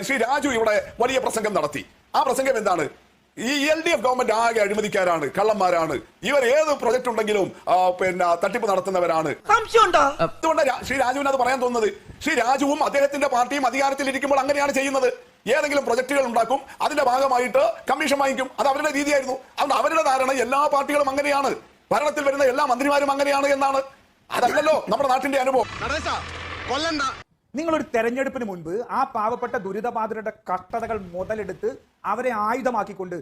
ശ്രീ രാജു ഇവിടെ വലിയ പ്രസംഗം നടത്തി. ആ പ്രസംഗം എന്താണ്? ഈ LDF ഗവൺമെന്റ് ആകെ അഴിമതിക്കാരാണ്, കള്ളന്മാരാണ്, ഇവർ ഏത് പ്രൊജക്ട് ഉണ്ടെങ്കിലും പിന്നെ തട്ടിപ്പ് നടത്തുന്നവരാണ്. അതുകൊണ്ട് ശ്രീ രാജുവിന് അത് പറയാൻ തോന്നുന്നത്, ശ്രീ രാജുവും അദ്ദേഹത്തിന്റെ പാർട്ടിയും അധികാരത്തിൽ ഇരിക്കുമ്പോൾ അങ്ങനെയാണ് ചെയ്യുന്നത്. ഏതെങ്കിലും പ്രൊജക്ടുകൾ ഉണ്ടാക്കും, അതിന്റെ ഭാഗമായിട്ട് കമ്മീഷൻ വാങ്ങിക്കും. അത് അവരുടെ രീതിയായിരുന്നു. അതുകൊണ്ട് അവരുടെ ധാരണ എല്ലാ പാർട്ടികളും അങ്ങനെയാണ്, ഭരണത്തിൽ വരുന്ന എല്ലാ മന്ത്രിമാരും അങ്ങനെയാണ് എന്നാണ്. അതല്ലല്ലോ നമ്മുടെ നാട്ടിന്റെ അനുഭവം. നിങ്ങളൊരു തെരഞ്ഞെടുപ്പിന് മുൻപ് ആ പാവപ്പെട്ട ദുരിതബാധിതരുടെ കഷ്ടതകൾ മുതലെടുത്ത് അവരെ ആയുധമാക്കിക്കൊണ്ട്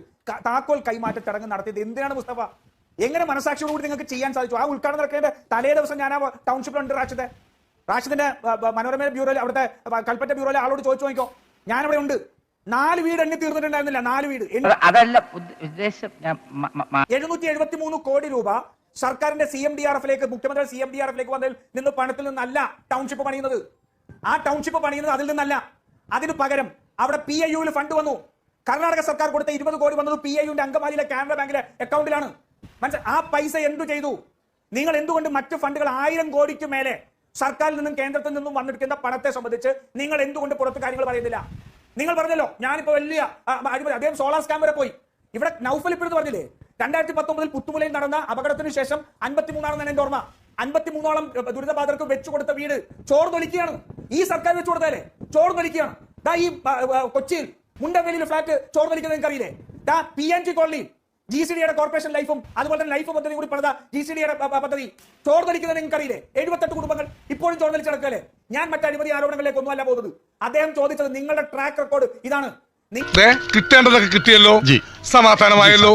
താക്കോൽ കൈമാറ്റ ചടങ്ങ് നടത്തിയത് എന്തിനാണ് മുസ്തഫ? എങ്ങനെ മനസാക്ഷിയോടുകൂടി നിങ്ങൾക്ക് ചെയ്യാൻ സാധിച്ചു? ആ ഉദ്ഘാടനം നടക്കേണ്ട തലേ ദിവസം ഞാൻ ആ ടൗൺഷിപ്പിലുണ്ട്. റാഷിദിന്റെ മനോരമ ബ്യൂറോയിൽ, അവിടുത്തെ കൽപ്പറ്റ ബ്യൂറോയിലെ ആളോട് ചോദിച്ചു നോക്കിക്കോ. ഞാനിവിടെ ഉണ്ട്. 4 വീട് എണ്ണി തീർന്നിട്ടുണ്ടായിരുന്നില്ല. 4 വീട് 773 കോടി രൂപ സർക്കാരിന്റെ CMDRFിലേക്ക്, മുഖ്യമന്ത്രി CMDRFിലേക്ക് വന്നതിൽ നിന്ന് പണത്തിൽ നിന്നല്ല ടൗൺഷിപ്പ് പണിയുന്നത്. ആ ടൗൺഷിപ്പ് പണിയുന്നത് അതിൽ നിന്നല്ല. അതിന് പകരം അവിടെ PIUവിൽ ഫണ്ട് വന്നു. കർണാടക സർക്കാർ കൊടുത്ത 20 കോടി വന്നത് PIUവിന്റെ അങ്കമാലിയിലെ കാനറ ബാങ്കിലെ അക്കൗണ്ടിലാണ്. ആ പൈസ എന്തു ചെയ്തു? നിങ്ങൾ എന്തുകൊണ്ട് മറ്റു ഫണ്ടുകൾ 1000 കോടിക്ക് മേലെ സർക്കാരിൽ നിന്നും കേന്ദ്രത്തിൽ നിന്നും വന്നിരിക്കുന്ന പണത്തെ സംബന്ധിച്ച് നിങ്ങൾ എന്തുകൊണ്ട് പുറത്ത് കാര്യങ്ങൾ പറയുന്നില്ല? നിങ്ങൾ പറഞ്ഞല്ലോ ഞാനിപ്പോ വലിയ അഴിമതി, അദ്ദേഹം സോളാർ സ്കാം വരെ പോയി. ഇവിടെ നൗഫൽ ഇപ്പോഴത്തെ പറഞ്ഞില്ലേ, 2019 പുത്തുമലയിൽ നടന്ന അപകടത്തിന് ശേഷം 53 എന്റെ ഓർമ്മ, 53ഓളം ദുരിതബാധിതർക്ക് വെച്ചുകൊടുത്ത വീട് ചോർന്നൊലിക്കുകയാണ്. ഈ സർക്കാർ വെച്ചുകൊടുത്താലേ ചോർന്നൊലിക്കുകയാണ്. ഈ കൊച്ചിയിൽ മുണ്ടവേലിയിൽ ഫ്ലാറ്റ് ചോർന്നൊലിക്കുന്നത് നിങ്ങൾക്ക് അറിയില്ലേ? PNG കോളനി, GCDയുടെ കോർപ്പറേഷൻ ലൈഫും അതുപോലെ തന്നെ ലൈഫ് പദ്ധതി കൂടി പണിത GCDയുടെ പദ്ധതി ചോർന്നൊലിക്കുന്നത് നിങ്ങൾക്ക് അറിയില്ലേ? 78 കുടുംബങ്ങൾ ഇപ്പോഴും ചോർന്നൊലിച്ച് നടക്കല്ലേ? ഞാൻ മറ്റു അഴിമതി ആരോപണങ്ങളിലേക്ക് ഒന്നുമല്ല പോകുന്നത്. അദ്ദേഹം ചോദിച്ചത് നിങ്ങളുടെ ട്രാക്ക് റെക്കോർഡ് ഇതാണ്. കിട്ടേണ്ടതൊക്കെ കിട്ടിയല്ലോ, സമാധാനമായല്ലോ.